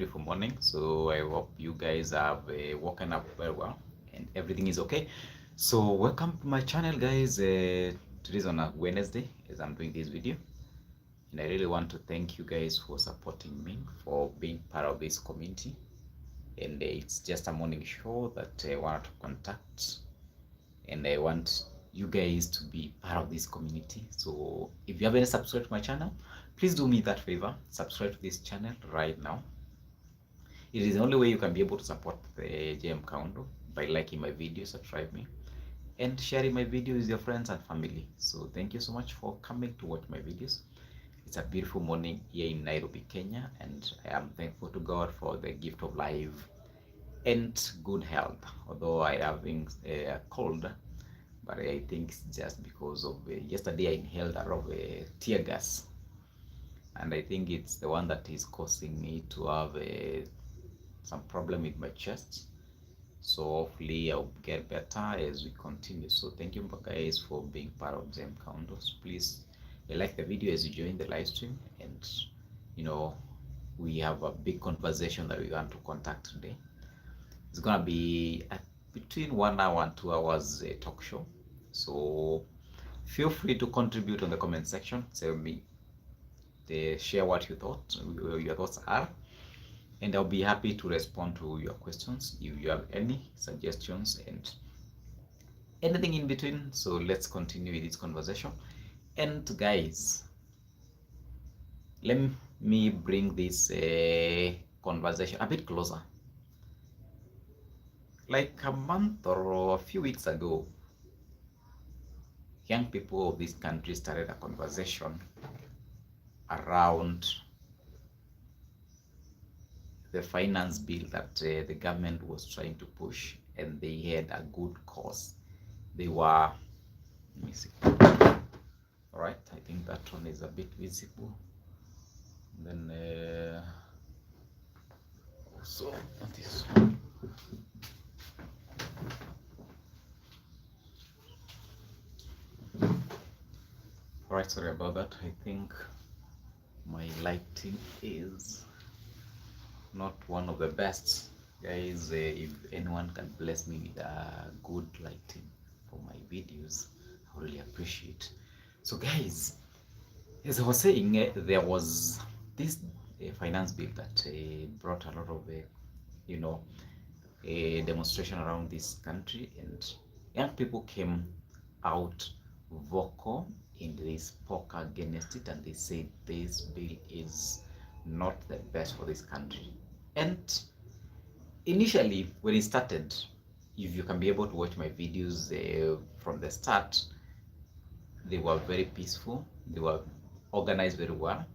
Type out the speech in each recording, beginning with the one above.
Beautiful morning. So I hope you guys have woken up very well and everything is okay. So welcome to my channel, guys. Today's on a Wednesday as I'm doing this video, and I really want to thank you guys for supporting me, for being part of this community. And it's just a morning show that I want to contact, and I want you guys to be part of this community. So if you haven't subscribed to my channel, please do me that favor, subscribe to this channel right now. It is the only way you can be able to support the JM Coundo, by liking my video, subscribe me, and sharing my videos with your friends and family. So thank you so much for coming to watch my videos. It's a beautiful morning here in Nairobi, Kenya, and I am thankful to God for the gift of life and good health. Although I have having a cold, but I think it's just because of yesterday I inhaled a lot of tear gas, and I think it's the one that is causing me to have some problem with my chest. So hopefully I'll get better as we continue. So thank you guys for being part of Zen Counters. Please like the video as you join the live stream, and we have a big conversation that we want to contact today. It's gonna be between 1 hour and 2 hours talk show. So feel free to contribute on the comment section. Tell me, share what your thoughts are, and I'll be happy to respond to your questions if you have any suggestions and anything in between. So let's continue with this conversation. And guys, let me bring this conversation a bit closer. Like a month or a few weeks ago, young people of this country started a conversation around the finance bill that the government was trying to push, and they had a good cause. They were, let me see. All right, I think that one is a bit visible. And then also this one. All right, sorry about that. I think my lighting is not one of the best, guys. If anyone can bless me with a good lighting for my videos, I really appreciate. So guys, as I was saying, there was this finance bill that brought a lot of a demonstration around this country, and young people came out vocal in this spoke against it, and they said this bill is not the best for this country. And initially when it started, if you can be able to watch my videos from the start, they were very peaceful, they were organized very well,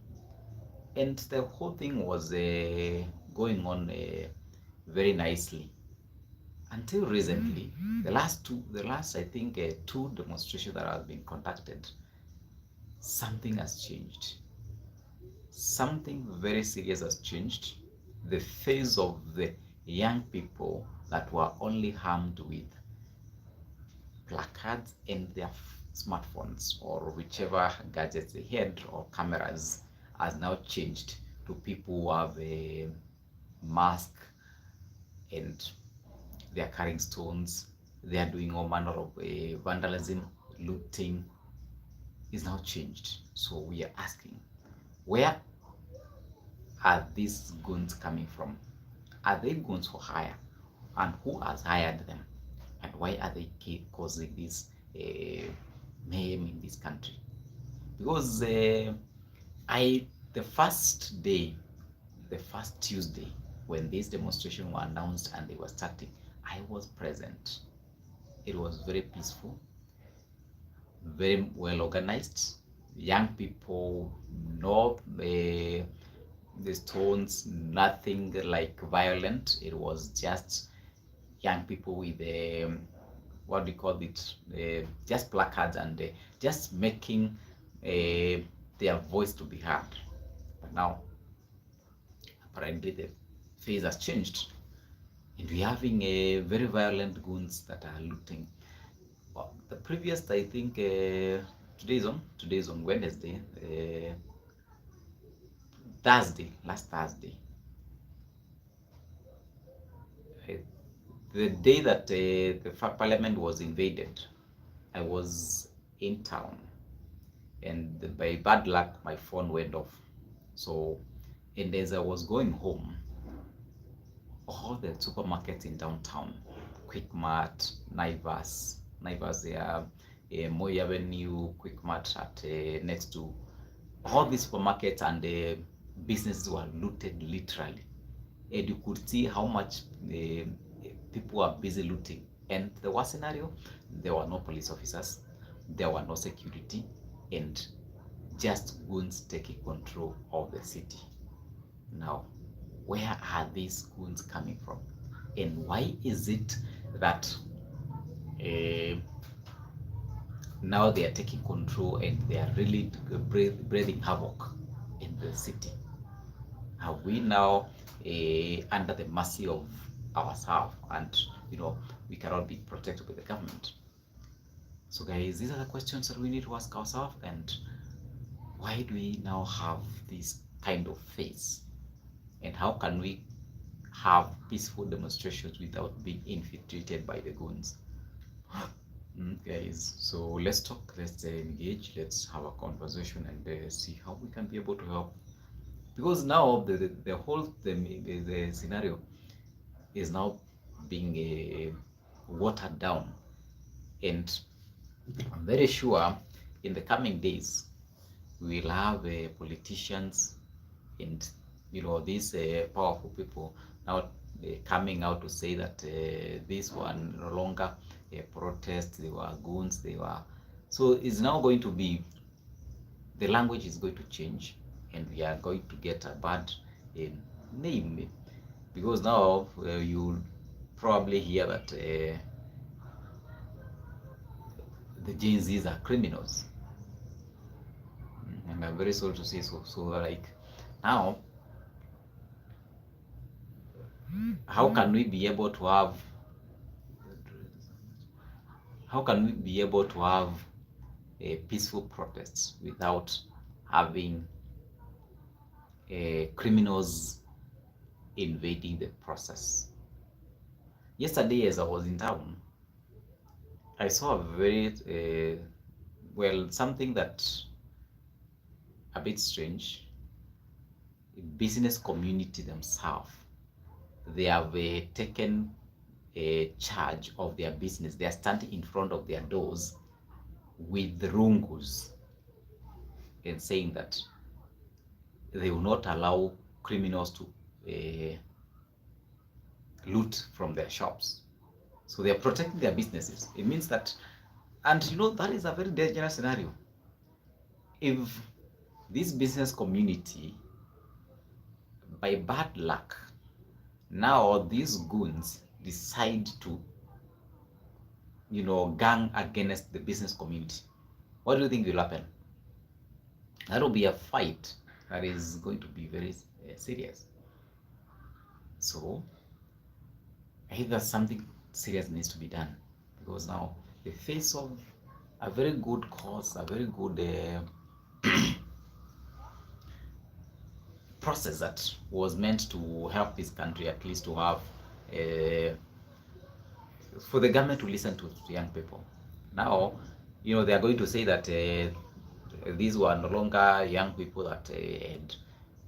and the whole thing was going on very nicely until recently. The last I think 2 demonstrations that have been conducted, something has changed. Something very serious has changed. The face of the young people that were only armed with placards and their smartphones or whichever gadgets they had or cameras has now changed to people who have a mask, and they are carrying stones, they are doing all manner of vandalism, looting. Is now changed. So we are asking, where are these goons coming from? Are they goons for hire? And who has hired them? And why are they causing this mayhem in this country? Because the first day, the first Tuesday, when this demonstration were announced and they were starting, I was present. It was very peaceful, very well organized. Young people, no the stones, nothing like violent. It was just young people with what do you call it, just placards, and just making their voice to be heard. But now apparently the phase has changed, and we're having a very violent goons that are looting. Well, the previous, I think today's on Wednesday, last Thursday, the day that the parliament was invaded, I was in town, and by bad luck, my phone went off. So, and as I was going home, all the supermarkets in downtown, Quick Mart, Naivas there, Moi Avenue, Quick Mart at next to all these supermarkets and the businesses were looted literally. And you could see how much people were busy looting. And the worst scenario, there were no police officers, there were no security, and just goons taking control of the city. Now, where are these goons coming from? And why is it that now they are taking control and they are really breathing havoc in the city? Are we now under the mercy of ourselves, and we cannot be protected by the government? So guys, these are the questions that we need to ask ourselves, and why do we now have this kind of phase? And how can we have peaceful demonstrations without being infiltrated by the goons? Guys, so let's talk, let's engage, let's have a conversation, and see how we can be able to help. Because now the whole the scenario is now being watered down, and I'm very sure in the coming days we will have politicians and these powerful people now coming out to say that this one no longer protest, they were goons, they were. So it's now going to be, the language is going to change, and we are going to get a bad name, because now you'll probably hear that the Gen Zs are criminals, and I'm very sorry to say so. So like now, how can we be able to have a peaceful protests without having criminals invading the process? Yesterday, as I was in town, I saw a very something that a bit strange. Business community themselves, they have taken a charge of their business. They are standing in front of their doors with the rungus and saying that they will not allow criminals to loot from their shops. So they are protecting their businesses. It means that, and that is a very dangerous scenario. If this business community, by bad luck, now these goons decide to gang against the business community, what do you think will happen? That will be a fight that is going to be very serious. So either something serious needs to be done, because now the face of a very good cause, a very good process that was meant to help this country, at least to have for the government to listen to young people. Now they are going to say that these were no longer young people that had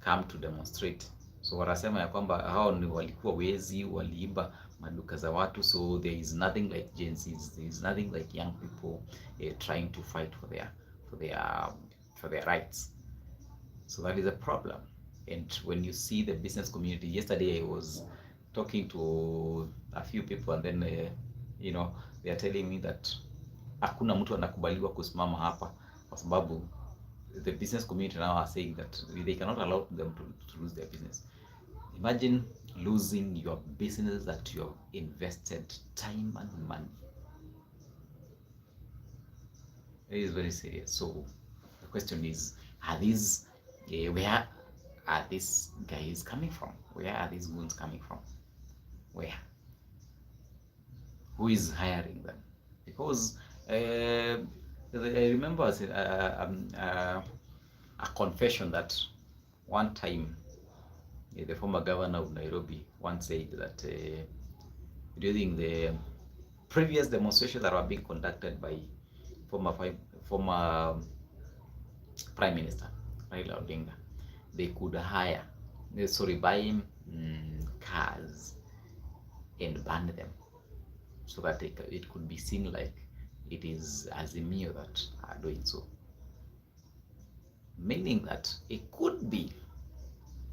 come to demonstrate. So wanasema ya kwamba hao ni walikuwa wezi, waliiba maduka za watu. So there is nothing like Gen Zs, there is nothing like young people trying to fight for their rights. So that is a problem. And when you see the business community, yesterday I was talking to a few people, and then they are telling me that hakuna mtu anakubaliwa kusimama hapa kwa sababu the business community now are saying that they cannot allow them to lose their business. Imagine losing your business that you have invested time and money. It is very serious. So the question is, where are these guys coming from? Where are these goons coming from? Where? Who is hiring them? Because I remember a confession that one time the former governor of Nairobi once said that during the previous demonstrations that were being conducted by former Prime Minister Raila Odinga. They could buy cars and burn them so that it could be seen like it is Azimio that are doing so. Meaning that it could be,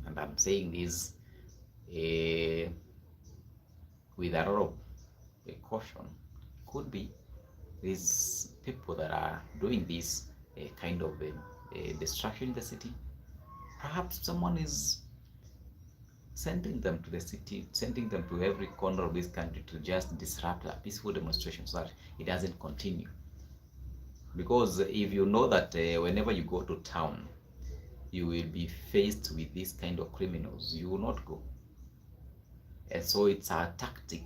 and I'm saying this with a lot of caution, could be these people that are doing this kind of destruction in the city. Perhaps someone is sending them to the city, sending them to every corner of this country to just disrupt a peaceful demonstration so that it doesn't continue. Because if you know that whenever you go to town, you will be faced with this kind of criminals, you will not go. And so it's a tactic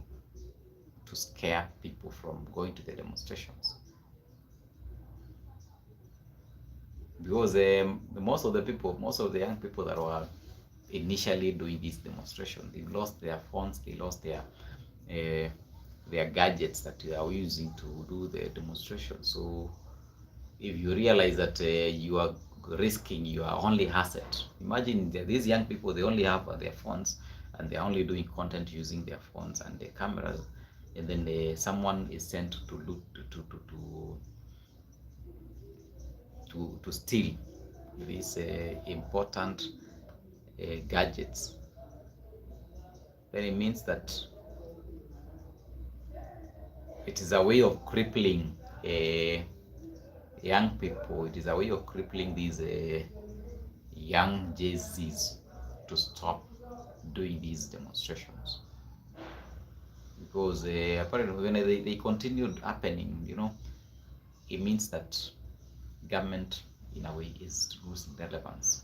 to scare people from going to the demonstrations. Because most of the young people that were initially doing this demonstration, they lost their phones, they lost their gadgets that they are using to do the demonstration. So if you realize that you are risking your only asset, imagine these young people, they only have their phones and they're only doing content using their phones and their cameras, and then someone is sent to loot to steal these important gadgets. Then it means that it is a way of crippling young people. It is a way of crippling these young JZs to stop doing these demonstrations. Because apparently when they continued happening, it means that government in a way is losing relevance.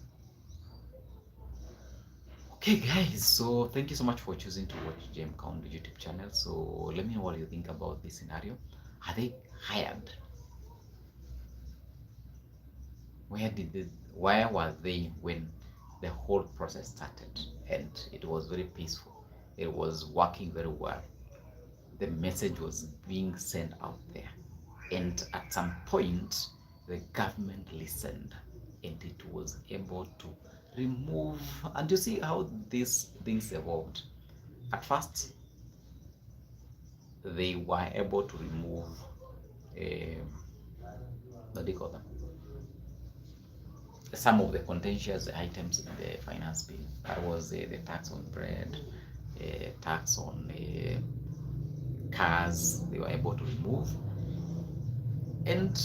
Okay guys, so thank you so much for choosing to watch JM Count YouTube channel. So let me know what you think about this scenario. Are they hired? Where were they when the whole process started? And it was very peaceful. It was working very well. The message was being sent out there. And at some point, the government listened and it was able to remove. And you see how these things evolved. At first, they were able to remove what do you call them? Some of the contentious items in the finance bill. That was the tax on bread, tax on cars. They were able to remove, and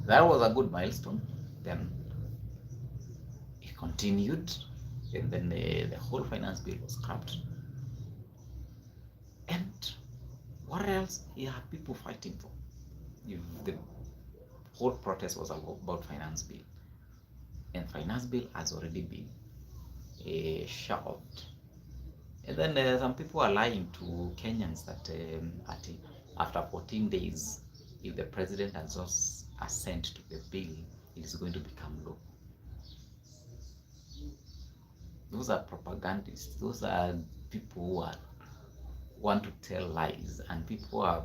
that was a good milestone. Then it continued, and then the whole finance bill was scrapped. And what else are people fighting for? If the whole protest was about finance bill, and finance bill has already been shelved, and then some people are lying to Kenyans that after 14 days, if the president has just assent to the bill, it is going to become law. Those are propagandists. Those are people who want to tell lies, and people are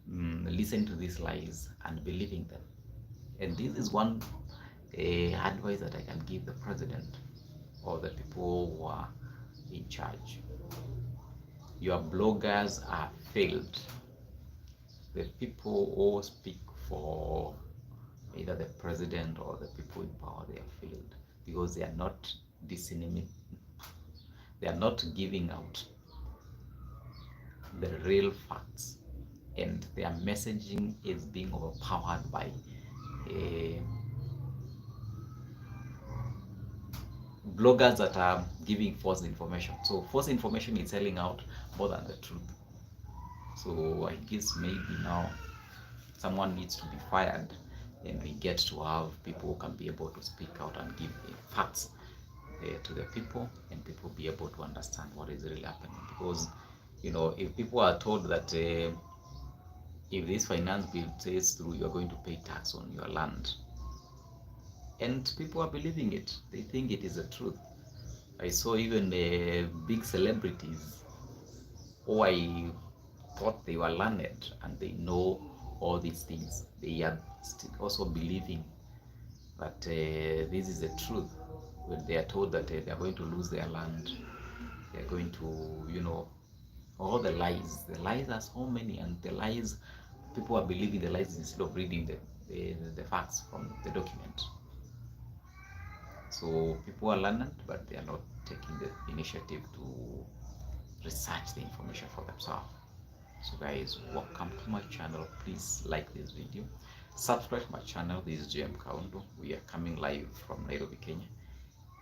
listening to these lies and believing them. And this is one advice that I can give the president or the people who are in charge. Your bloggers are failed. The people who speak for either the president or the people in power, they are failed because they are not disseminating, they are not giving out the real facts, and their messaging is being overpowered by bloggers that are giving false information. So false information is selling out more than the truth. So I guess maybe now someone needs to be fired, and we get to have people who can be able to speak out and give facts to the people, and people be able to understand what is really happening. Because if people are told that if this finance bill says through, you are going to pay tax on your land, and people are believing it, they think it is the truth. I saw even big celebrities who I thought they were learned and they know all these things, they are still also believing that this is the truth when they are told that they are going to lose their land, they are going to, all the lies. The lies are so many, and the lies, people are believing the lies instead of reading the facts from the document. So people are learned, but they are not taking the initiative to research the information for themselves. So guys, welcome to my channel. Please like this video, subscribe to my channel. This is JM Kaundo. We are coming live from Nairobi, Kenya.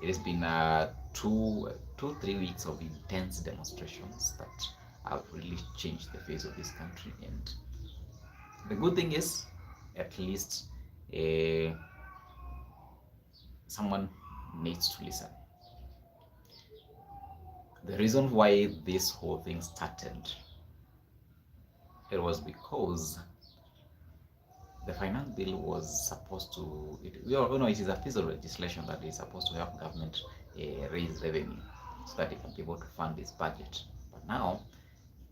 It has been 2-3 weeks of intense demonstrations that have really changed the face of this country, and the good thing is at least someone needs to listen. The reason why this whole thing started, it was because the finance bill was supposed to, it is a piece of legislation that is supposed to help government raise revenue so that they can be able to fund this budget. But now,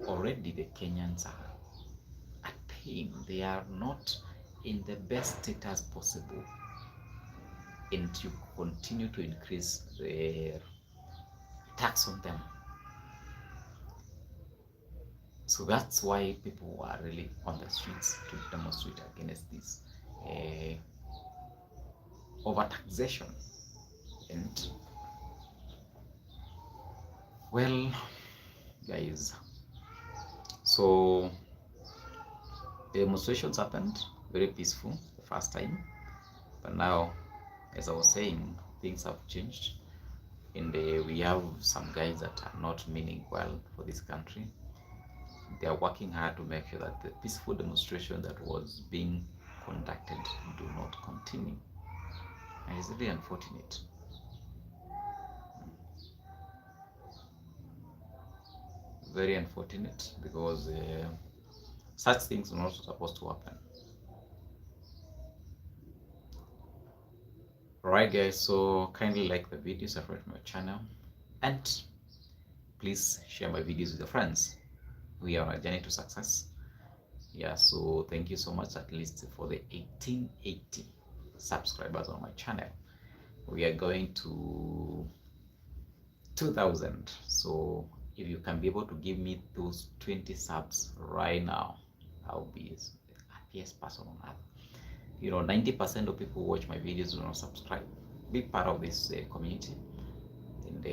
already the Kenyans are at pain. They are not in the best status possible, and you continue to increase the tax on them. So that's why people are really on the streets to demonstrate against this overtaxation. And well, guys, so the demonstrations happened very peaceful the first time, but now, as I was saying, things have changed, and we have some guys that are not meaning well for this country. They are working hard to make sure that the peaceful demonstration that was being conducted do not continue. And it's really unfortunate. Very unfortunate, because such things are not supposed to happen. Alright guys, so kindly like the video, subscribe to my channel, and please share my videos with your friends. We are on a journey to success. Yeah, so thank you so much, at least for the 1880 subscribers on my channel. We are going to 2000. So if you can be able to give me those 20 subs right now, I'll be the happiest person on earth. 90% of people who watch my videos do not subscribe. Be part of this community, and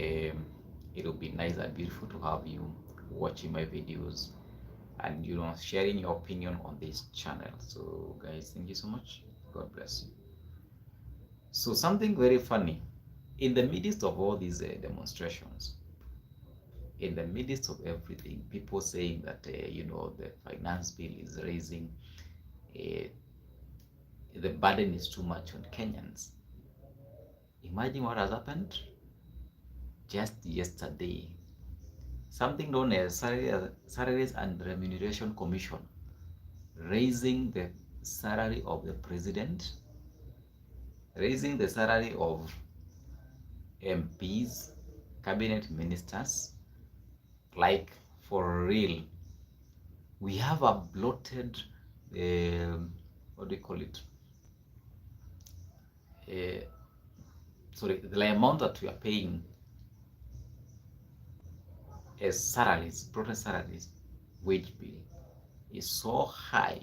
it'll be nice and beautiful to have you watching my videos and sharing your opinion on this channel. So guys, thank you so much. God bless you. So something very funny, in the midst of all these demonstrations, in the midst of everything, people saying that the finance bill is raising, the burden is too much on Kenyans. Imagine what has happened just yesterday. Something known as Salaries and Remuneration Commission, raising the salary of the president, raising the salary of MPs, cabinet ministers. Like, for real, we have a bloated, what do you call it? Sorry, the amount that we are paying as salaries, total salaries, wage bill is so high,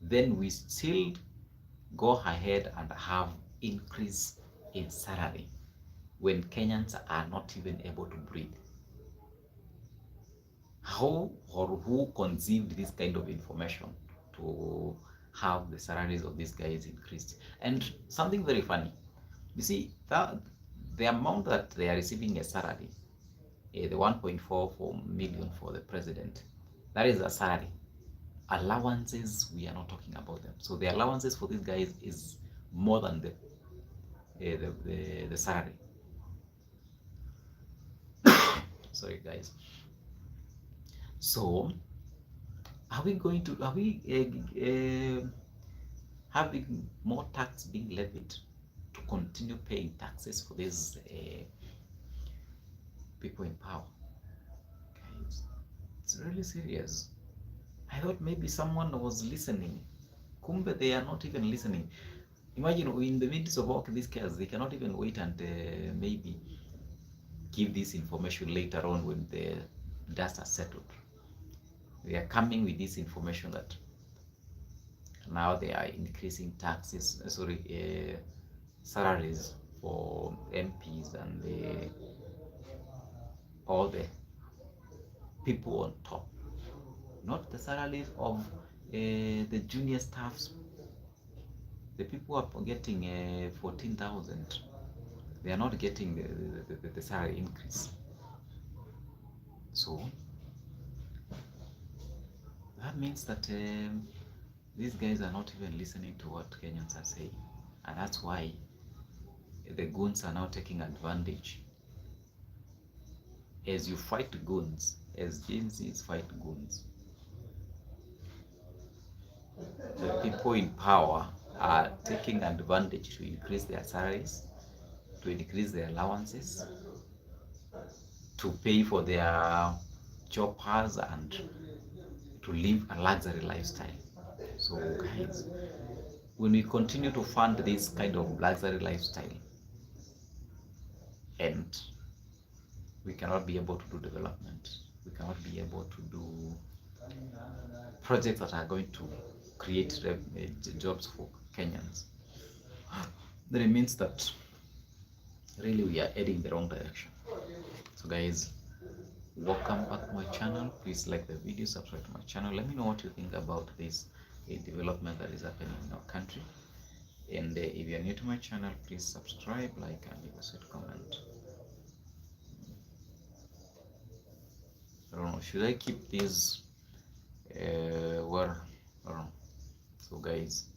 then we still go ahead and have increase in salary when Kenyans are not even able to breathe. How or who conceived this kind of information to have the salaries of these guys increased? And something very funny, you see, that the amount that they are receiving as salary, the 1.44 million for the president, that is a salary. Allowances, we are not talking about them. So the allowances for these guys is more than the salary. Sorry guys. So are we having more tax being levied to continue paying taxes for these people in power? Guys, It's really serious. I thought maybe someone was listening. Kumbe they are not even listening. Imagine in the midst of all these cases, they cannot even wait and maybe give this information later on when the dust has settled. They are coming with this information that now they are increasing taxes, salaries for MPs and all the people on top, not the salaries of the junior staffs. The people are getting 14,000. They are not getting the salary increase. So that means that these guys are not even listening to what Kenyans are saying, and that's why the goons are now taking advantage. As you fight goons, as Gen Zs fight goons, the people in power are taking advantage to increase their salaries, to increase their allowances, to pay for their choppers, and to live a luxury lifestyle. So guys, when we continue to fund this kind of luxury lifestyle, and we cannot be able to do development, we cannot be able to do projects that are going to create jobs for Kenyans, then it means that really we are heading in the wrong direction. So guys, welcome back to my channel. Please like the video, subscribe to my channel. Let me know what you think about this development that is happening in our country. And if you are new to my channel, please subscribe, like, and leave a sweet comment. I don't know, should I keep this where, I don't know. So guys,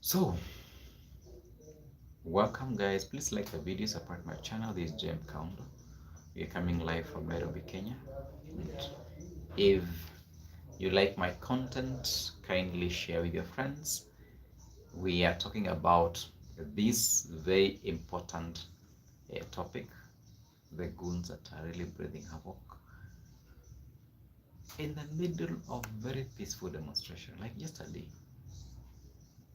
so welcome guys, please like the video, support my channel. This is Gem Count. We are coming live from Nairobi, Kenya. And if you like my content, kindly share with your friends. We are talking about this very important topic, the goons that are really breathing havoc in the middle of very peaceful demonstration. Like yesterday,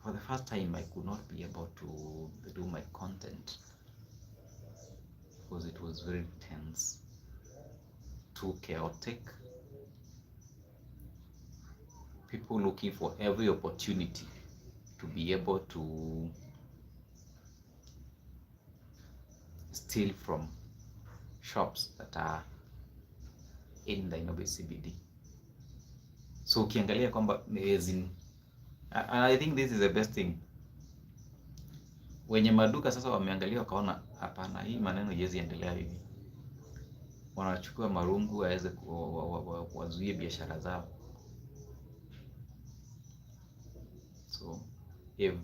for the first time, I could not be able to do my content because it was very tense, too chaotic. People looking for every opportunity to be able to steal from shops that are in Nairobi CBD. So ukiangalia kwamba I think this is the best thing. Wenye maduka sasa wameangalia wakaona hapana, hii maneno haiwezi endelea hivi. Wanachukua marungu waweze wazuie biashara zao. So if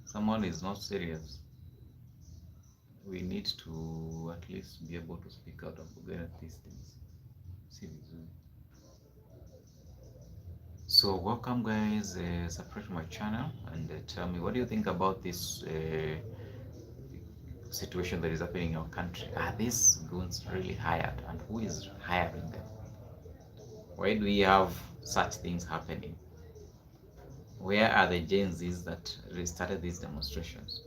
someone is not serious, we need to at least be able to speak out against these things. So welcome guys, subscribe to my channel and tell me, what do you think about this situation that is happening in our country? Are these goons really hired, and who is hiring them? Why do we have such things happening? Where are the Gen Zs that restarted these demonstrations?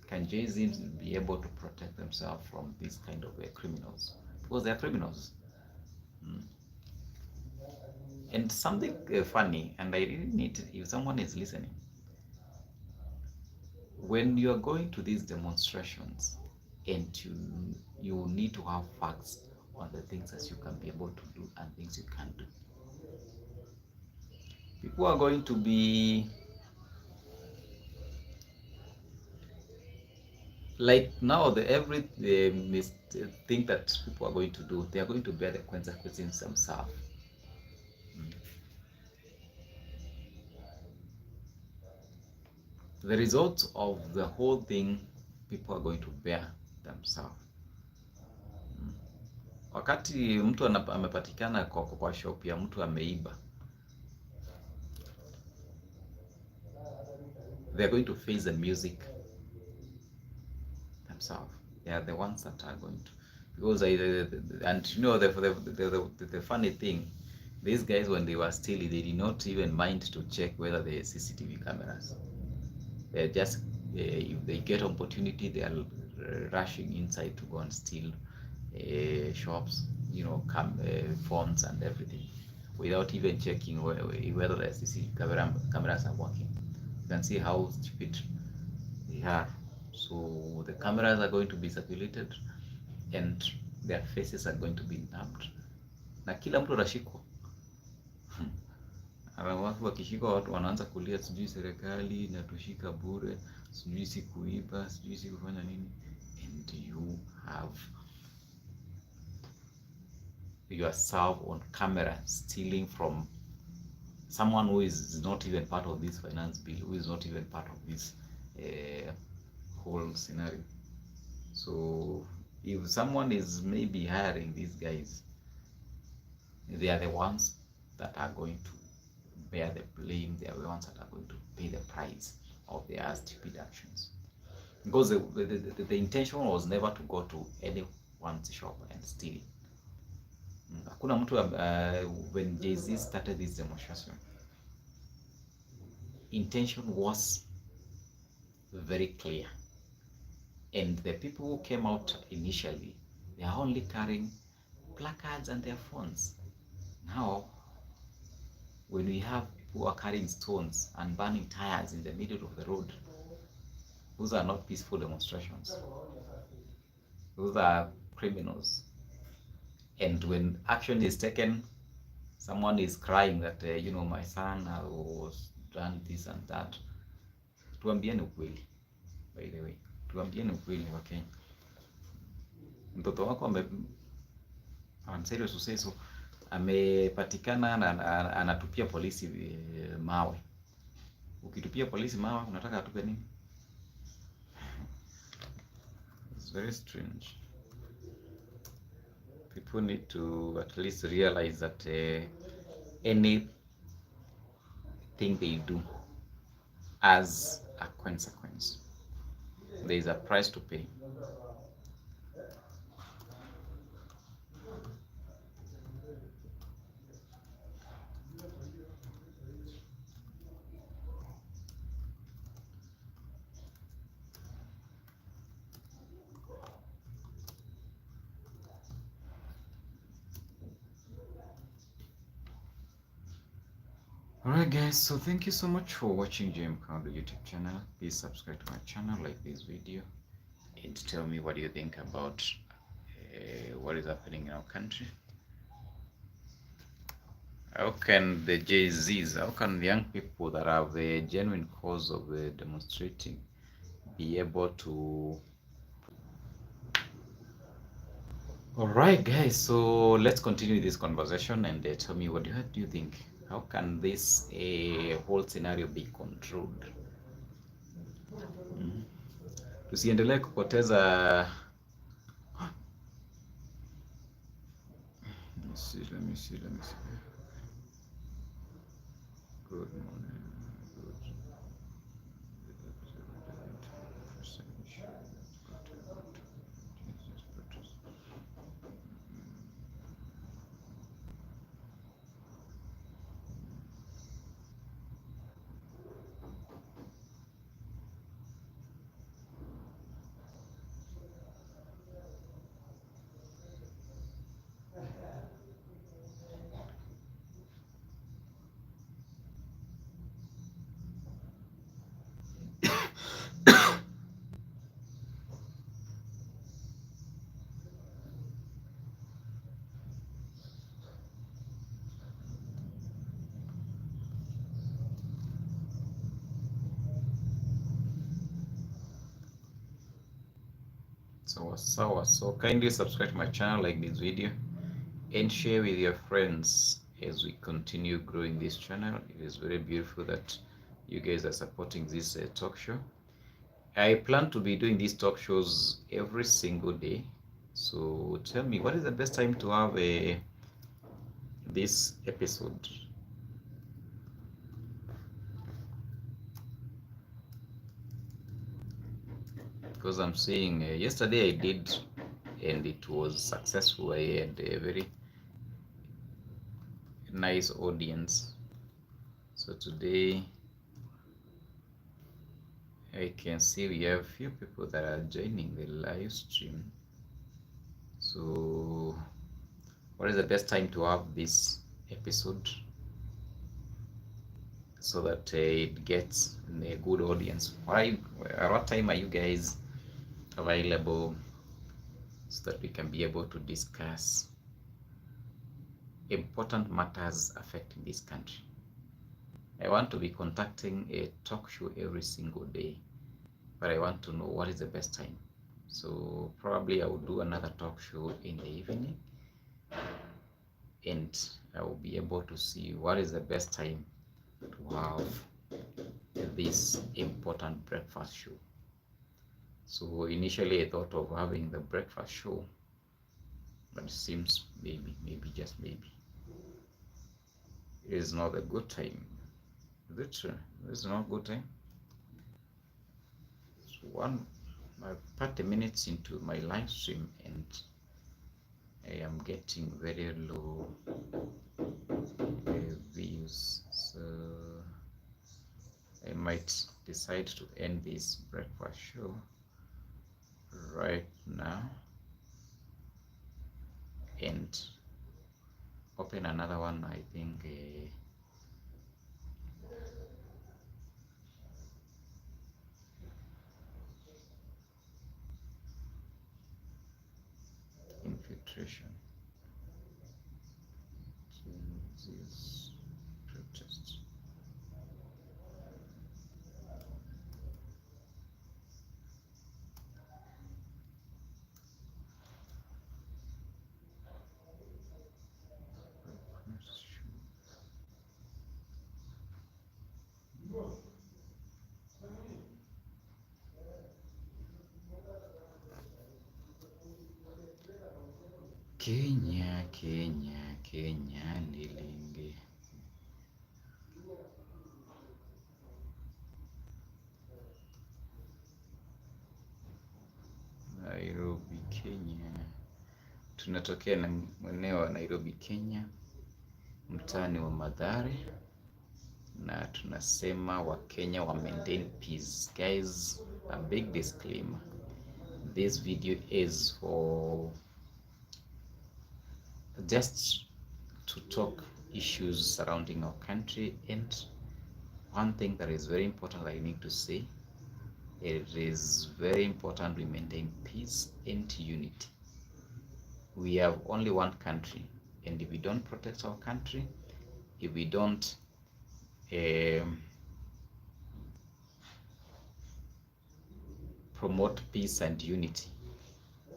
Can Gen Zs be able to protect themselves from these kind of criminals? Because they are criminals. And something funny, and I really need to, if someone is listening, when you are going to these demonstrations and you need to have facts on the things that you can be able to do and things you can't do. People are going to be like now, every thing that people are going to do, they are going to bear the consequences themselves. The results of the whole thing, people are going to bear themselves. Wakati mtu amepatikana kwa shop ya mtu ameiba, they are going to face the music themselves. They are the ones that are going because and you know the funny thing, these guys, when they were stealing, they did not even mind to check whether there are CCTV cameras. They're just if they get opportunity, they are rushing inside to go and steal shops, you know, phones and everything, without even checking whether the CCTV cameras are working. You can see how stupid they are. So the cameras are going to be circulated and their faces are going to be nabbed, na kila mtu atashikwa. Watu wakishika, watu wanaanza kulia, sijui serikali inatushika bure, sijui si kuiba, sijui si kufanya nini. And you have yourself on camera stealing from someone who is not even part of this finance bill, who is not even part of this whole scenario. So if someone is maybe hiring these guys, they are the ones that are going to bear the blame. They are the ones that are going to pay the price of their stupid actions, because the intention was never to go to anyone's shop and steal. Hakuna mtu when Jay-Z started this demonstration, intention was very clear, and the people who came out initially, they are only carrying placards and their phones. Now when we have people who are carrying stones and burning tires in the middle of the road, those are not peaceful demonstrations, those are criminals. And when action is taken, someone is crying that you know, my son was done this and that. Tuambieni ukweli, by the way, tuambieni ukweli wa Kenya. Mtoto wako I'm serious to say so, amepatikana anatupia polisi mawe. Ukitupia polisi mawe, unataka atupe nini? It's very strange. People need to at least realize that anything they do has a consequence. There is a price to pay. Alright guys, so thank you so much for watching JM Count, the YouTube channel. Please subscribe to my channel, like this video, and tell me what you think about what is happening in our country. How can the Jay-Z's, how can the young people that have the genuine cause of demonstrating be able to... Alright guys, so let's continue this conversation and tell me what do you think. How can this whole scenario be controlled? Tusiendelee kupoteza... Let me see. Good morning. So kindly subscribe to my channel, like this video, and share with your friends as we continue growing this channel. It is very beautiful that you guys are supporting this talk show. I plan to be doing these talk shows every single day, so tell me, what is the best time to have this episode? Because I'm seeing yesterday I did and it was successful. I had a very nice audience. So today I can see we have few people that are joining the live stream. So what is the best time to have this episode so that it gets a good audience? At what time are you guys available so that we can be able to discuss important matters affecting this country? I want to be conducting a talk show every single day, but I want to know what is the best time. So probably I will do another talk show in the evening, and I will be able to see what is the best time to have this important breakfast show. So initially I thought of having the breakfast show, but it seems maybe just maybe it is not a good time. Is it true? It's not a good time. So I'm 30 minutes into my live stream and I am getting very low views, so I might decide to end this breakfast show right now and open another one. I think infiltration. This protest. Kenya, Kenya, Kenya, nilinge. Nairobi, Kenya. Tunatokea na mweneo wa Nairobi, Kenya, mtaani wa Mathare, na tunasema Wakenya wa maintain peace. Guys, a big disclaimer. This video is for just to talk issues surrounding our country, and one thing that is very important I need to say, it is very important we maintain peace and unity. We have only one country, and if we don't protect our country, if we don't promote peace and unity,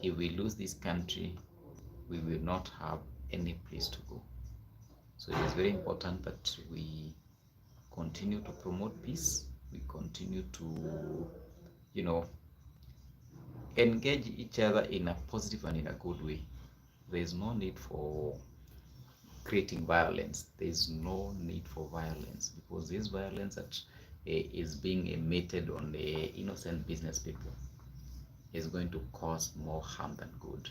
if we lose this country, we will not have any place to go. So it is very important that we continue to promote peace, we continue to, engage each other in a positive and in a good way. There is no need for creating violence. There is no need for violence, because this violence that is being emitted on the innocent business people is going to cause more harm than good.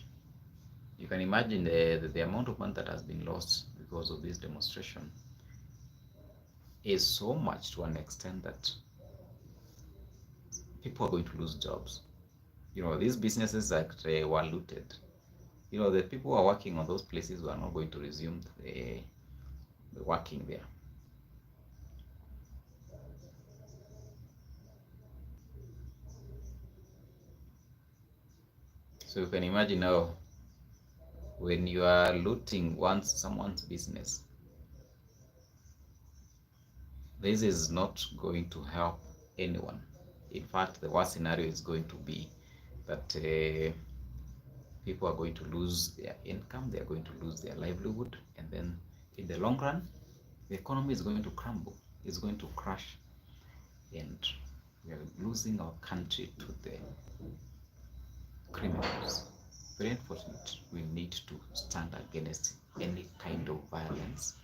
You can imagine the amount of money that has been lost because of this demonstration is so much, to an extent that people are going to lose jobs. These businesses that were looted, the people who are working on those places were not going to resume the working there. So you can imagine now, when you are looting someone's business, this is not going to help anyone. In fact, the worst scenario is going to be that people are going to lose their income, they are going to lose their livelihood, and then in the long run, the economy is going to crumble, it's going to crash, and we are losing our country to the criminals. Very unfortunate. We need to stand against any kind of violence.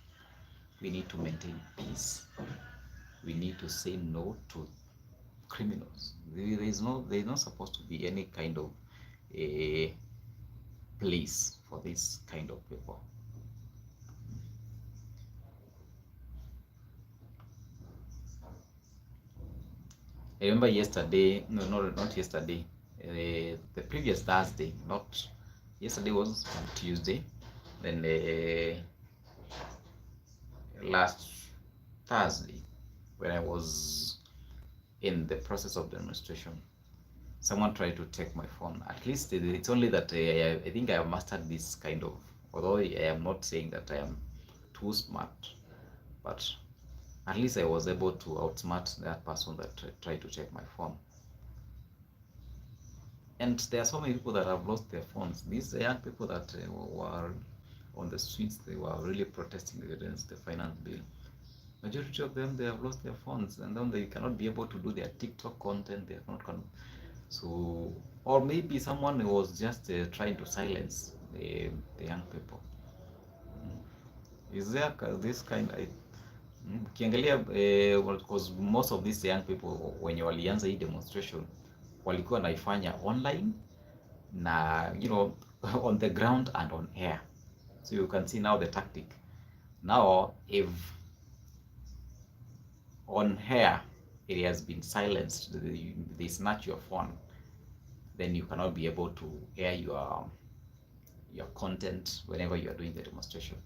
We need to maintain peace. We need to say no to criminals. There is not supposed to be any kind of place for this kind of people. I remember yesterday, no, not yesterday, the previous Thursday, not yesterday, was on Tuesday, then last Thursday, when I was in the process of demonstration, someone tried to take my phone. At least it's only that I think I have mastered this kind of, although I am not saying that I am too smart, but at least I was able to outsmart that person that tried to take my phone. And there are so many people that have lost their phones. These young people that were on the streets, they were really protesting against the finance bill. Majority of them, they have lost their phones, and then they cannot be able to do their TikTok content. They are not so, or maybe someone was just trying to silence the young people. Is there this kind? Ukiangalia because most of these young people when walianza hii demonstration walikuwa naifanya online na on the ground and on air, so you can see now the tactic. Now if on air it has been silenced, they snatch your phone, then you cannot be able to air your content whenever you are doing the demonstration.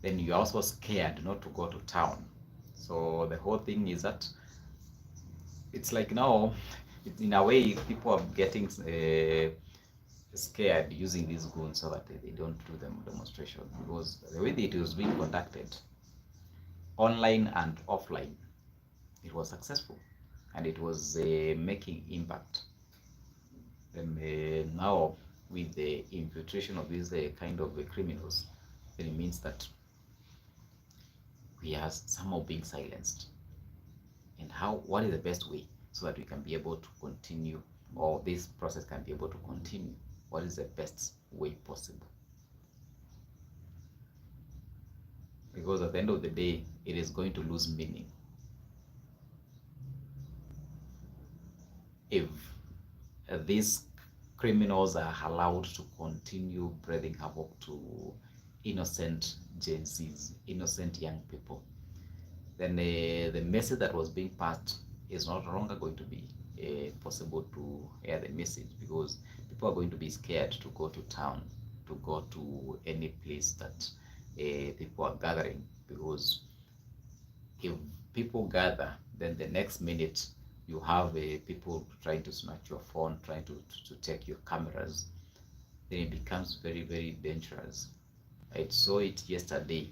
Then you are also scared not to go to town. So the whole thing is that it's like now, in a way, people are getting scared using these goons so that they don't do the demonstration, because the way that it was being conducted, online and offline, it was successful and it was making impact. And now with the infiltration of these kind of criminals, then it means that we are somehow being silenced. And what is the best way so that we can be able to continue, or this process can be able to continue? What is the best way possible? Because at the end of the day, it is going to lose meaning if these criminals are allowed to continue breathing havoc to innocent Gen Zs, innocent young people. Then the message that was being passed is not longer going to be possible to hear the message, because people are going to be scared to go to town, to go to any place that people are gathering, because if people gather, then the next minute you have people trying to snatch your phone, trying to take your cameras, then it becomes very, very dangerous. I saw it yesterday.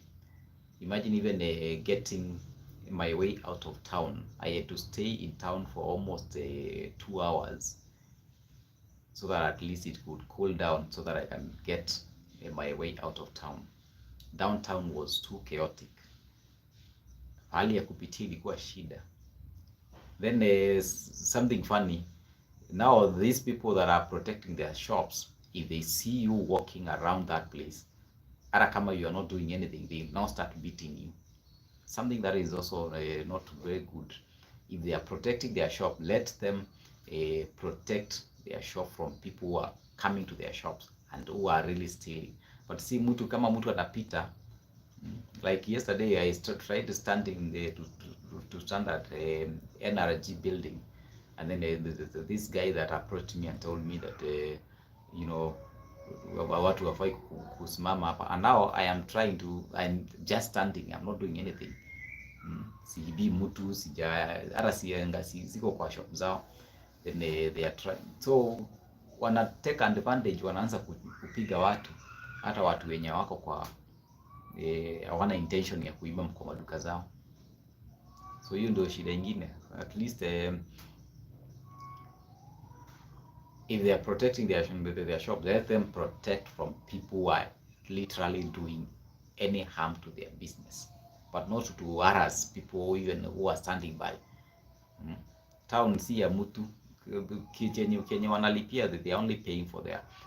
Imagine even getting my way out of town. I had to stay in town for almost 2 hours so that at least it could cool down, so that I can get my way out of town. Downtown was too chaotic. Hali ya kupitia ilikuwa shida. Then something funny. Now these people that are protecting their shops, if they see you walking around that place, hata kama you are not doing anything, they now start beating you. Something that is also not very good. If they are protecting their shop, let them protect their shop from people who are coming to their shops and who are really stealing. But see, mtu kama mtu anapita, like yesterday I tried standing there to stand at NRG building, and then this guy that approached me and told me that watu wafai kusimama hapa, and now I'm just standing, I'm not doing anything. Siibi mtu, hata siko kwa shop zao. Then they are trying, so wana take advantage, wanaanza kupiga watu, hata watu wenye wako kwa hawana intention ya kuiba kwa maduka zao. So hiyo ndio shida nyingine. At least if they are protecting their shop, let them protect from people who are literally doing any harm to their business, but not to harass people even who are standing by. Town si ya mtu, kenye wanalipia, they are only paying for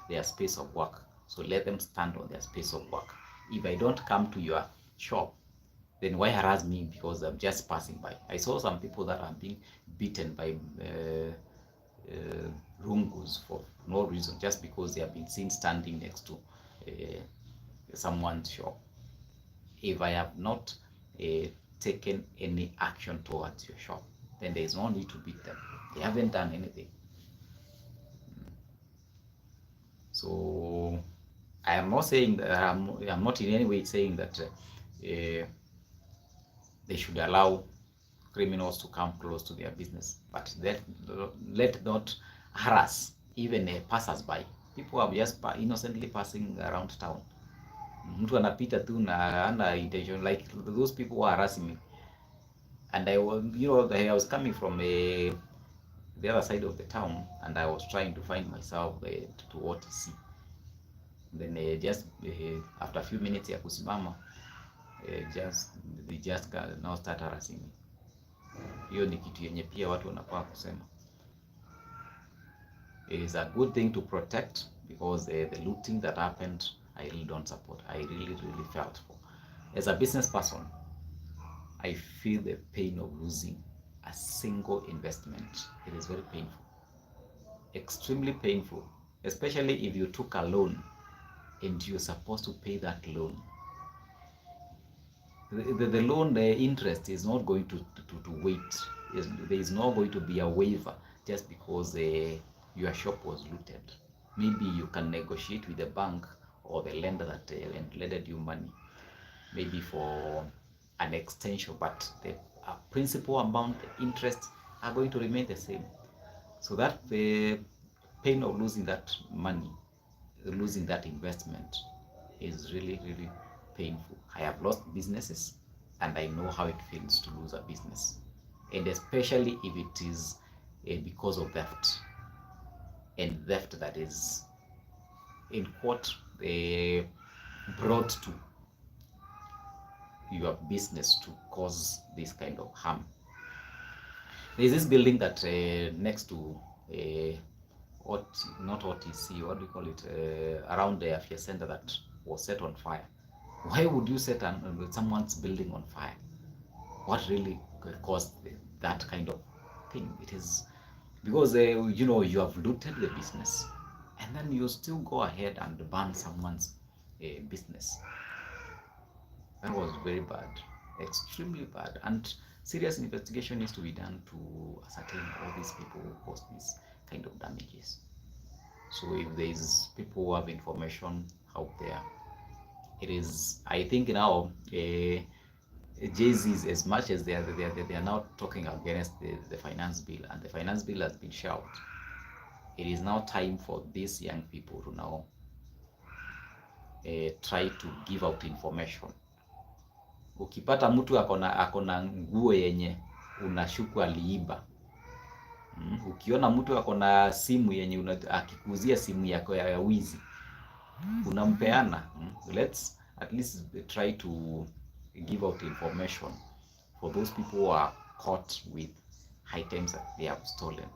their space of work, so let them stand on their space of work. If I don't come to your shop, then why harass me because I'm just passing by? I saw some people that are being beaten by rungus for no reason, just because they have been seen standing next to someone's shop. If I have not taken any action towards your shop, then there is no need to beat them. They haven't done anything. So I am not saying that I'm not in any way saying that they should allow criminals to come close to their business, but let not harass even passers-by. People are just innocently passing around town. Mtu anapita tu na ana intention, like those people were harassing me, and I was, I was coming from the other side of the town, and I was trying to find myself to OTC. Then just after a few minutes ya kusimama, they just now start harassing me. Hiyo ni kitu yenye pia watu wanafaa kusema. It is a good thing to protect, because the looting that happened, I really don't support. I really felt for. As a business person, I feel the pain of losing a single investment. It is very painful, extremely painful, especially if you took a loan and you're supposed to pay that loan. The loan, the interest is not going to wait. There is not going to be a waiver just because your shop was looted. Maybe you can negotiate with the bank or the lender that lended you money, maybe for an extension, but the principal amount, the interest are going to remain the same. So that the pain of losing that money, losing that investment, is really painful. I have lost businesses, and I know how it feels to lose a business, and especially if it is because of theft, and theft that is in quote brought to your business to cause this kind of harm. There is this building that next to not OTC, what do you call it, around the Afya Center, that was set on fire. Why would you set someone's building on fire? What really caused that kind of thing? It is because you have looted the business, and then you still go ahead and burn someone's business. That was very bad, extremely bad, and serious investigation needs to be done to ascertain all these people who caused these kind of damages. So if there is people who have information out there, it is, I think now Jay-Z's, as much as they are now talking against the finance bill, and the finance bill has been shelved, it is now time for these young people to now try to give out information. Ukipata mtu akona nguo yenye unashuku aliiba, ukiona mtu akona simu yenye akikuzia simu yako ya wizi, unampeana. Let's at least try to give out information for those people who are caught with items that they have stolen.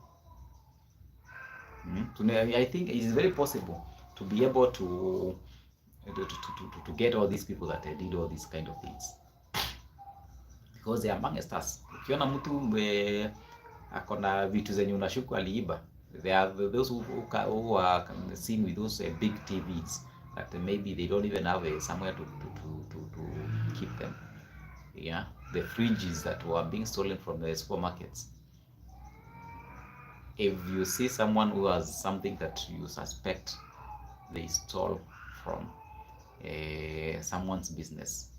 I think it is very possible to be able to get all these people that did all these kind of things, because they are amongst us. Ukiona mtu akona vitu zenye unashuku aliiba, there are those who are seen with those big TVs that maybe they don't even have somewhere to keep them. Yeah, the fridges that were being stolen from the supermarkets. If you see someone who has something that you suspect they stole from someone's business,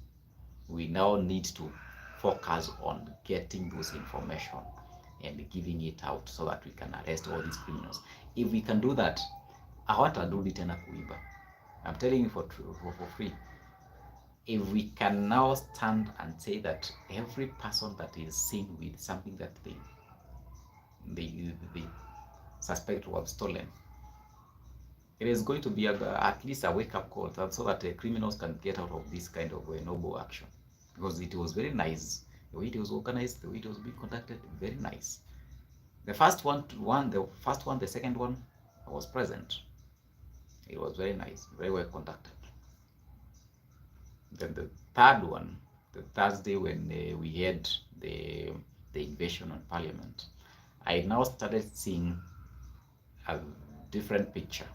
we now need to focus on getting those information and giving it out so that we can arrest all these criminals. If we can do that, hawatarudi tena kuiba. I'm telling you for free. If we can now stand and say that every person that is seen with something that they suspect was stolen, it is going to be at least a wake-up call, so that criminals can get out of this kind of noble action. Because it was very nice, the way it was organized, the way it was being conducted, very nice. The first one, the second one, I was present. It was very nice, very well conducted. Then the third one, the Thursday when we had the invasion on Parliament, I now started seeing a different picture.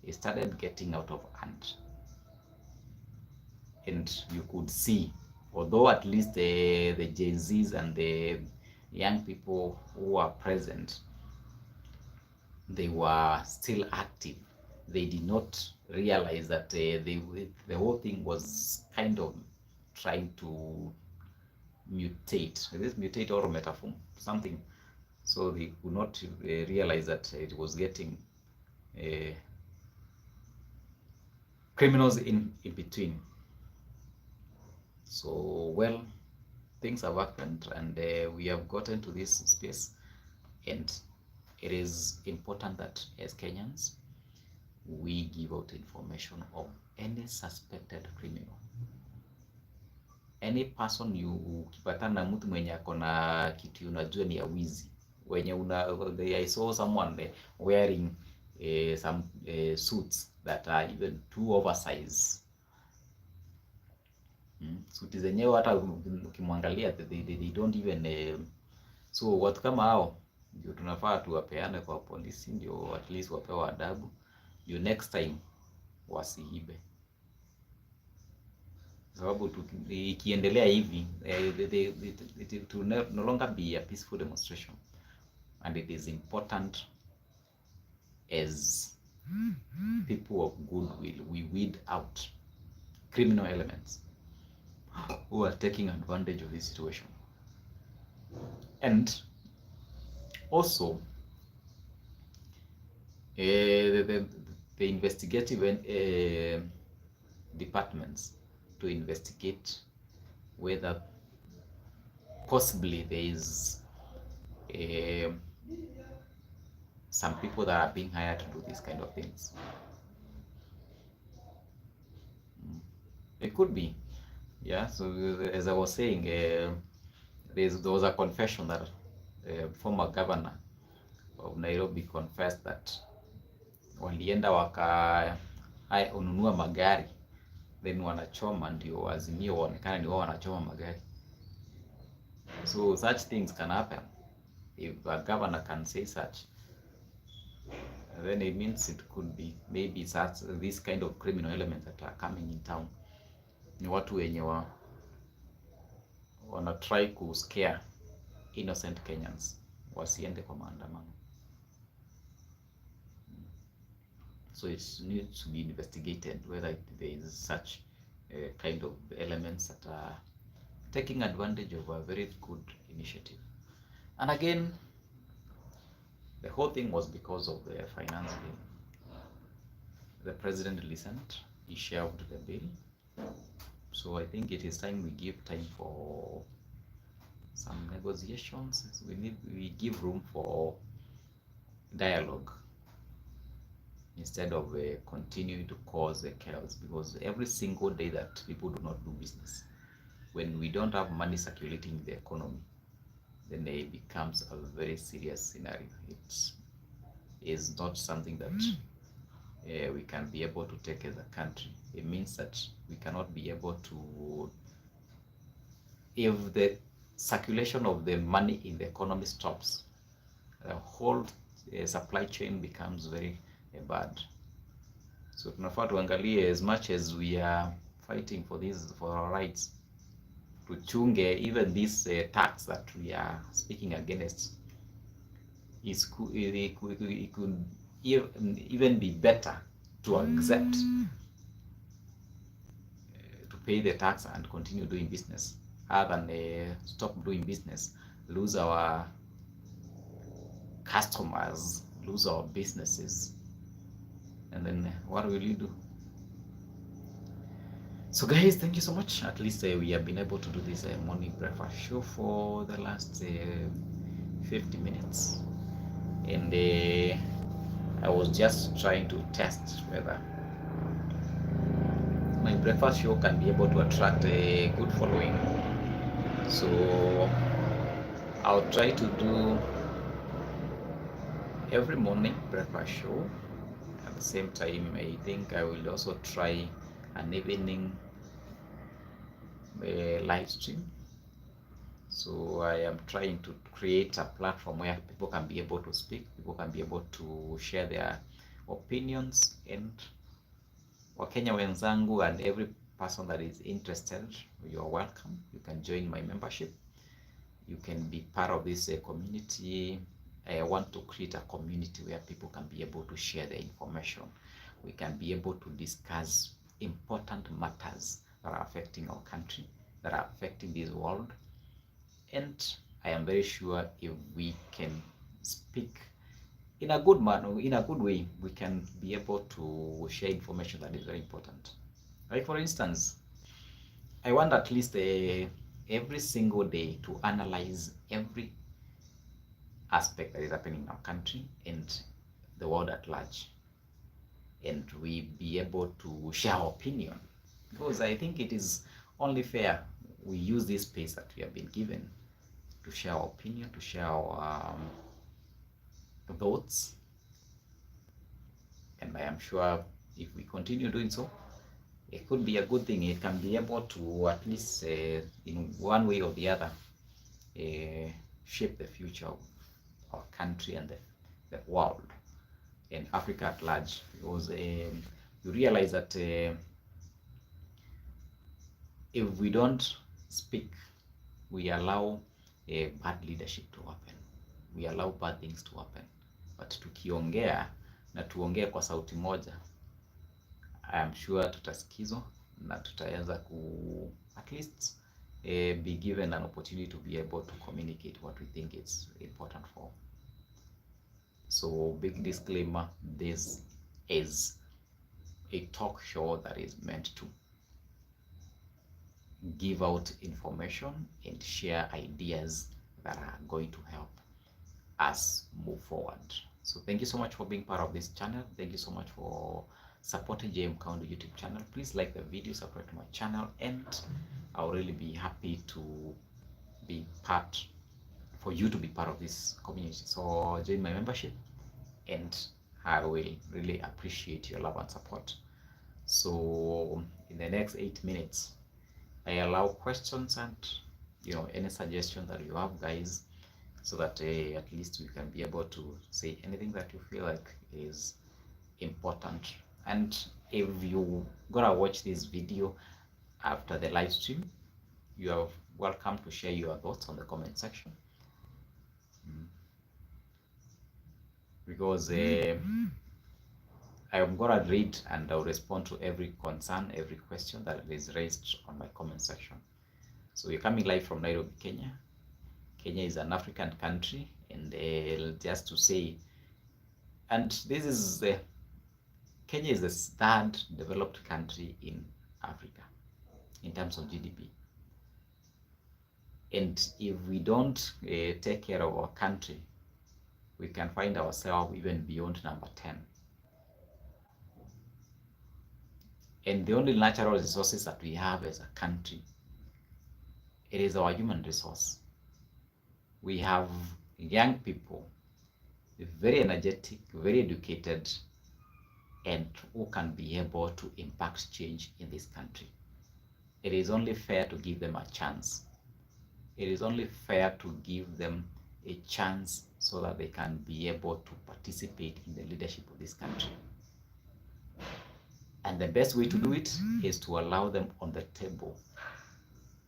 It started getting out of hand. and you could see, although at least the Gen Zs and the young people who are present, they were still active. They did not realize that the whole thing was kind of trying to mutate. Is this mutate or metaphor? Something. So they could not realize that it was getting criminals in between. So, well, things have happened, and we have gotten to this space, and it is important that as Kenyans we give out information of any suspected criminal, any person. Ukipatana na mtu mwenye ako na kitu unajua ni ya wizi, wenye I saw someone wearing some suits that are even too oversized. Suti zenyewe hata ukimwangalia they don't even so watu kama hao ndio tunafaa tuwapeane kwa polisi, ndio at least wapewe adabu, ndio next time wasiibe, sababu ikiendelea hivi it will no longer be a peaceful demonstration, and it is important as people of goodwill we weed out criminal elements who are taking advantage of this situation. And also the investigative departments to investigate whether possibly there is some people that are being hired to do these kind of things. It could be, yeah. So as I was saying, there was a confession that former governor of Nairobi confessed that walienda ununua magari then wanachoma ndio Azimio waonekana ni wao wanachoma magari. So such things can happen. If a governor can say such, then it means it could be maybe such this kind of criminal elements that are coming in town ni watu wenye wana try ku scare innocent Kenyans wasiende kwa maandamano. So it needs to be investigated whether there is such kind of elements that are taking advantage of a very good initiative. And again, the whole thing was because of the finance bill. The president listened, he shelved the bill. So I think it is time we give time for some negotiations. We give room for dialogue instead of continuing to cause chaos, because every single day that people do not do business, when we don't have money circulating in the economy, then it becomes a very serious scenario. It is not something that we can be able to take as a country. It means that we cannot be able to, if the circulation of the money in the economy stops, the whole supply chain becomes very bad. So tunafaa tuangalie, as much as we are fighting for our rights, tuchunge even this tax that we are speaking against. It could even be better to accept to pay the tax and continue doing business, rather than stop doing business, lose our customers, lose our businesses, and then what will you do? So guys, thank you so much. At least we have been able to do this morning breakfast show for the last 50 minutes, and I was just trying to test whether my breakfast show can be able to attract a good following. So I'll try to do every morning breakfast show. At the same time, I think I will also try an evening live stream. So I am trying to create a platform where people can be able to speak, people can be able to share their opinions, and Wakenya wenzangu and every person that is interested, you're welcome. You can join my membership. You can be part of this community. I want to create a community where people can be able to share the information. We can be able to discuss important matters that are affecting our country, that are affecting this world. And I am very sure if we can speak in a good manner, in a good way, we can be able to share information that is very important. Like for instance, I want at least every single day to analyze every aspect that is happening in our country and the world at large, and we be able to share our opinion, because I think it is only fair we use this space that we have been given to share our opinion, to share our thoughts. And I am sure if we continue doing so, it could be a good thing. It can be able to at least in one way or the other shape the future of our country and the world and Africa at large, because you realize that if we don't speak, we allow bad leadership to happen, we allow bad things to happen. But tukiongea na tuongee kwa sauti moja, I am sure tutasikizwa na tutaweza ku at least be given an opportunity to be able to communicate what we think is important for. So big disclaimer, this is a talk show that is meant to give out information and share ideas that are going to help us move forward. So thank you so much for being part of this channel. Thank you so much for supporting JM County YouTube channel. Please like the video, subscribe to my channel, and I'll really be happy to be part, for you to be part of this community. So join my membership and I will really appreciate your love and support. So in the next 8 minutes, I allow questions and any suggestion that you have, guys, so that at least we can be able to say anything that you feel like is important. And if you gonna watch this video after the live stream, you are welcome to share your thoughts on the comment section, because I am gonna read and I'll respond to every concern, every question that is raised on my comment section. So we're coming live from Nairobi, Kenya. Kenya is an African country, and just to say, and this is Kenya is the third developed country in Africa in terms of GDP. And if we don't take care of our country, we can find ourselves even beyond number 10. And the only natural resources that we have as a country, it is our human resource. We have young people, very energetic, very educated, and who can be able to impact change in this country. It is only fair to give them a chance. It is only fair to give them a chance so that they can be able to participate in the leadership of this country. And the best way to do it is to allow them on the table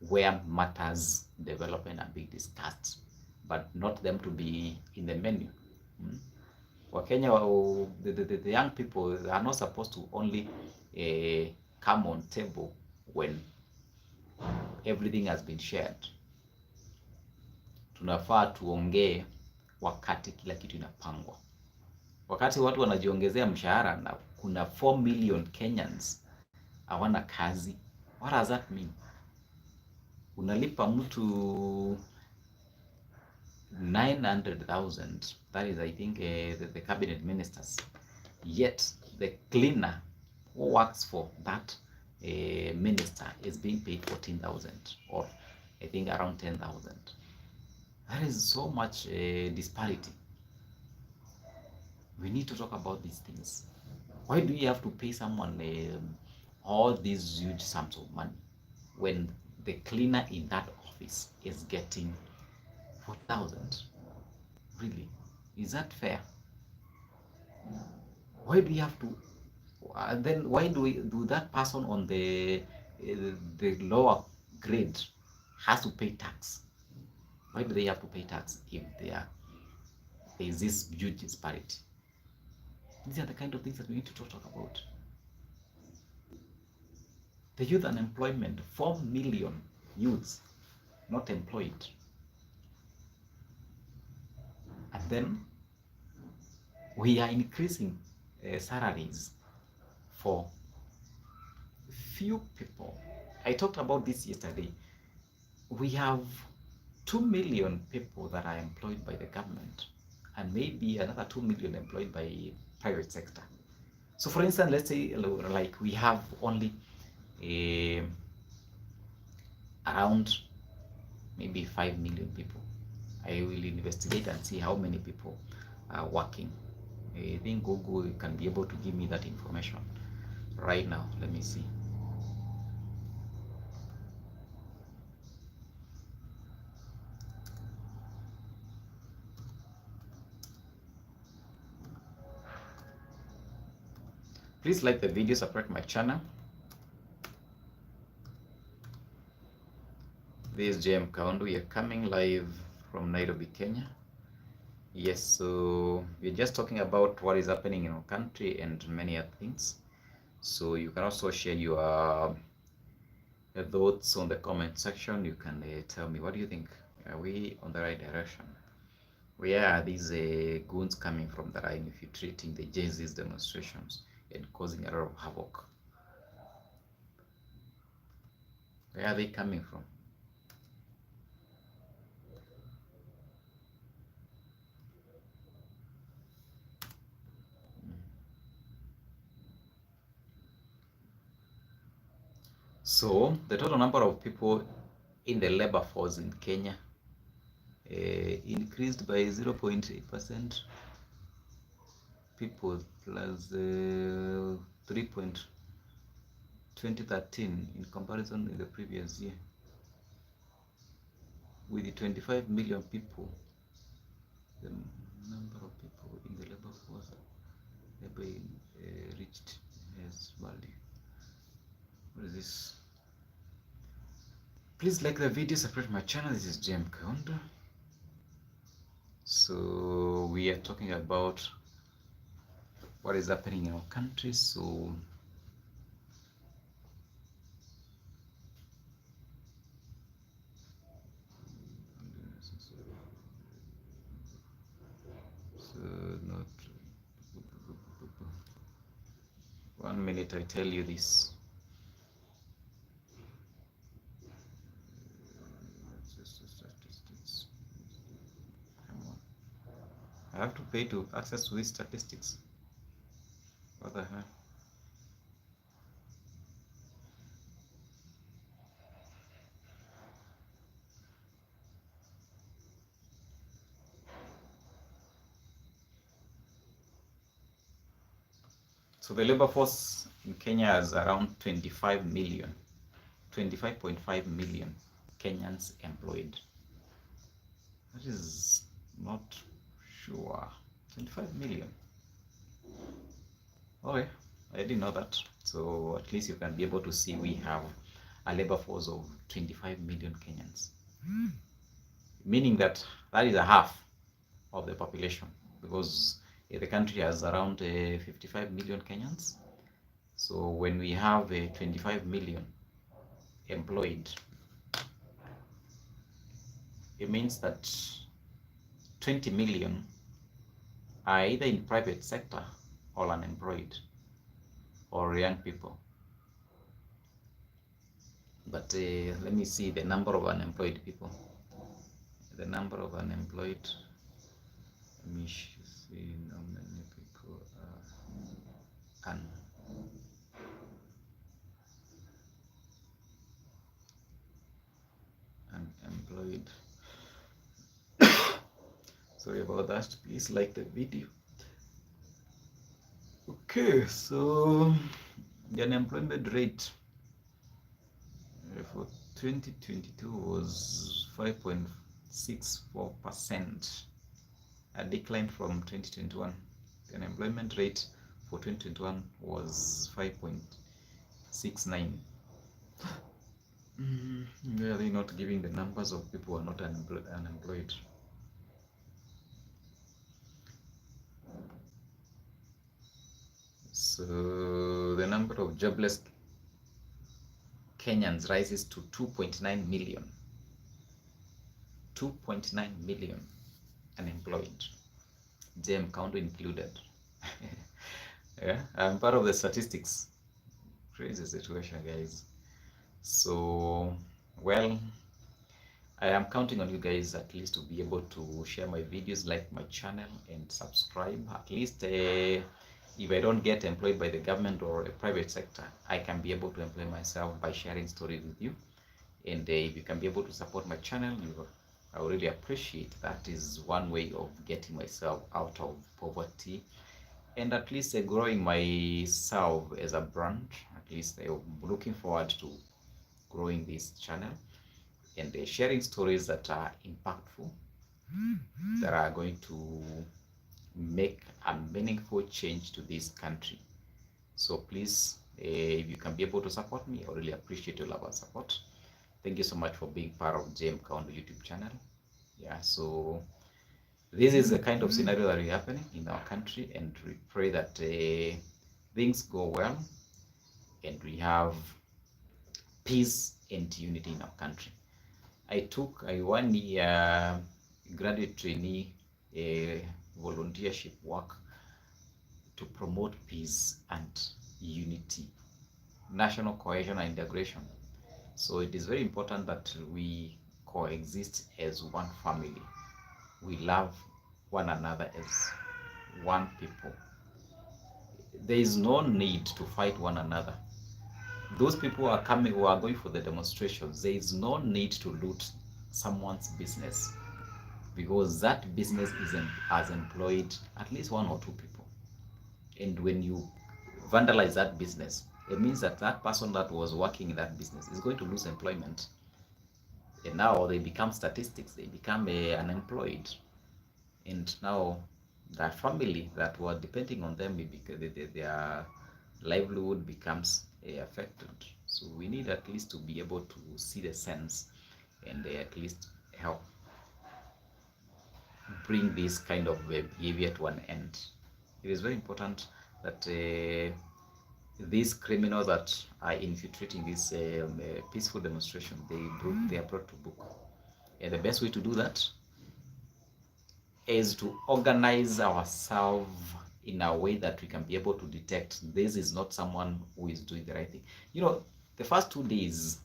where matters development are being discussed, but not them to be in the menu. Wakenya, the young people are not supposed to only come on table when everything has been shared. Tunafaa tuongee wakati kila kitu inapangwa. Wakati watu wanajiongezea mshahara na kuna 4 million Kenyans hawana kazi, what does that mean? Unalipa mtu 900,000, that is I think the cabinet ministers, yet the cleaner who works for that minister is being paid 14,000, or I think around 10,000. There is so much disparity. We need to talk about these things. Why do you have to pay someone all these huge sums of money when the cleaner in that office is getting 4,000? Really, is that fair? Why do you have to then why do that person on the the lower grade has to pay tax. Why do they have to pay tax if there is this huge disparity? These are the kind of things that we need to talk about. The youth unemployment, 4 million youths not employed. And then we are increasing salaries for few people. I talked about this yesterday. We have 2 million people that are employed by the government, and maybe another 2 million employed by private sector. So for instance, let's say like we have only around maybe 5 million people. I will investigate and see how many people are working. I think Google can be able to give me that information right now. Let me see. Please like the video, subscribe my channel. This is JM Kaundu. We are coming live from Nairobi, Kenya. Yes, so we're just talking about what is happening in our country and many other things. So you can also share your thoughts on the comment section. You can tell me, what do you think? Are we on the right direction? Where are these goons coming from that are infiltrating the Gen Z's demonstrations and causing a lot of havoc? Where are they coming from? So the total number of people in the labor force in Kenya increased by 0.8%. People plus 3.2013 in comparison with the previous year. With the 25 million people, the number of people in the labor force have reached its value. What is this? Please like the video, subscribe my channel. This is JM Kaundu. So we are talking about what is happening in our country. So not 1 minute, I tell you this. I have to pay to access to these statistics. What the hell? So the labor force in Kenya is around 25 million, 25.5 million Kenyans employed. That is not sure. 25 million. Okay, I didn't know that. So at least you can be able to see we have a labor force of 25 million Kenyans. Meaning that is a half of the population, because the country has around 55 million Kenyans. So when we have 25 million employed, it means that 20 million are either in private sector or unemployed or young people. But let me see the number of unemployed people. The number of unemployed, let me see how many people are unemployed. Sorry about that. Please like the video. Okay, so the unemployment rate for 2022 was 5.64%, a decline from 2021. The unemployment rate for 2021 was 5.69. Why are they not giving the numbers of people who are not unemployed? So the number of jobless Kenyans rises to 2.9 million. 2.9 million unemployed, JM County included. Yeah, I'm part of the statistics. Crazy situation, guys. So, well, I am counting on you guys at least to be able to share my videos, like my channel, and subscribe. At least if I don't get employed by the government or a private sector, I can be able to employ myself by sharing stories with you. And if you can be able to support my channel, I would really appreciate. That is one way of getting myself out of poverty, and at least growing myself as a brand. At least I'm looking forward to growing this channel and sharing stories that are impactful, that are going to make a meaningful change to this country. So please, if you can be able to support me, I really appreciate your love and support. Thank you so much for being part of JM County YouTube channel. Yeah, so this is the kind of scenario that is happening in our country, and we pray that things go well and we have peace and unity in our country. I took a 1 year graduate trainee volunteership work to promote peace and unity, national cohesion and integration. So it is very important that we coexist as one family. We love one another as one people. There is no need to fight one another. Those people who are coming, who are going for the demonstrations, there is no need to loot someone's business, because that business has employed at least one or two people. And when you vandalize that business, it means that that person that was working in that business is going to lose employment. And now they become statistics, they become unemployed. And now the family that were depending on them, because their livelihood becomes affected. So we need at least to be able to see the sense and at least help bring this kind of behavior to an end. It is very important that these criminals that are infiltrating this peaceful demonstration, they are brought to book. And the best way to do that is to organize ourselves in a way that we can be able to detect this is not someone who is doing the right thing. You know, the first 2 days,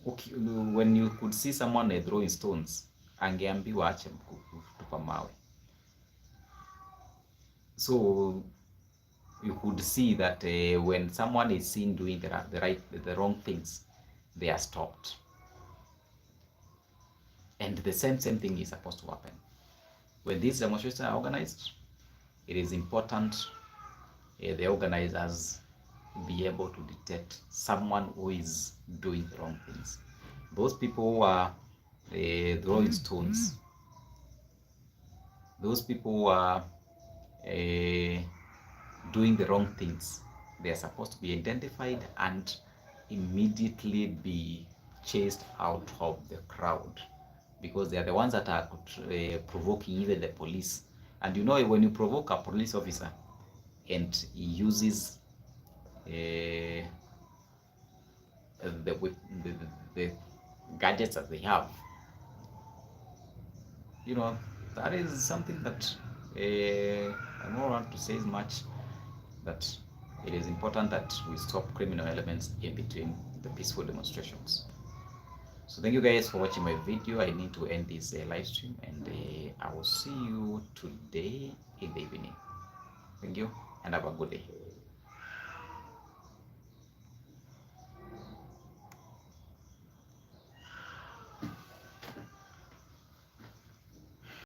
okay, when you could see someone throwing stones, angeambiwa ache kutupa mawe. So you could see that when someone is seen doing the wrong things, they are stopped. And the same thing is supposed to happen. When these demonstrations are organized, it is important the organizers be able to detect someone who is doing the wrong things. Those people who are throwing stones, those people who are doing the wrong things, they are supposed to be identified and immediately be chased out of the crowd, because they are the ones that are provoking even the police. And you know, when you provoke a police officer and he uses the gadgets that they have, you know, that is something that I don't want to say as much, that it is important that we stop criminal elements in between the peaceful demonstrations. So thank you guys for watching my video. I need to end this live stream, and I will see you today in the evening. Thank you and have a good day.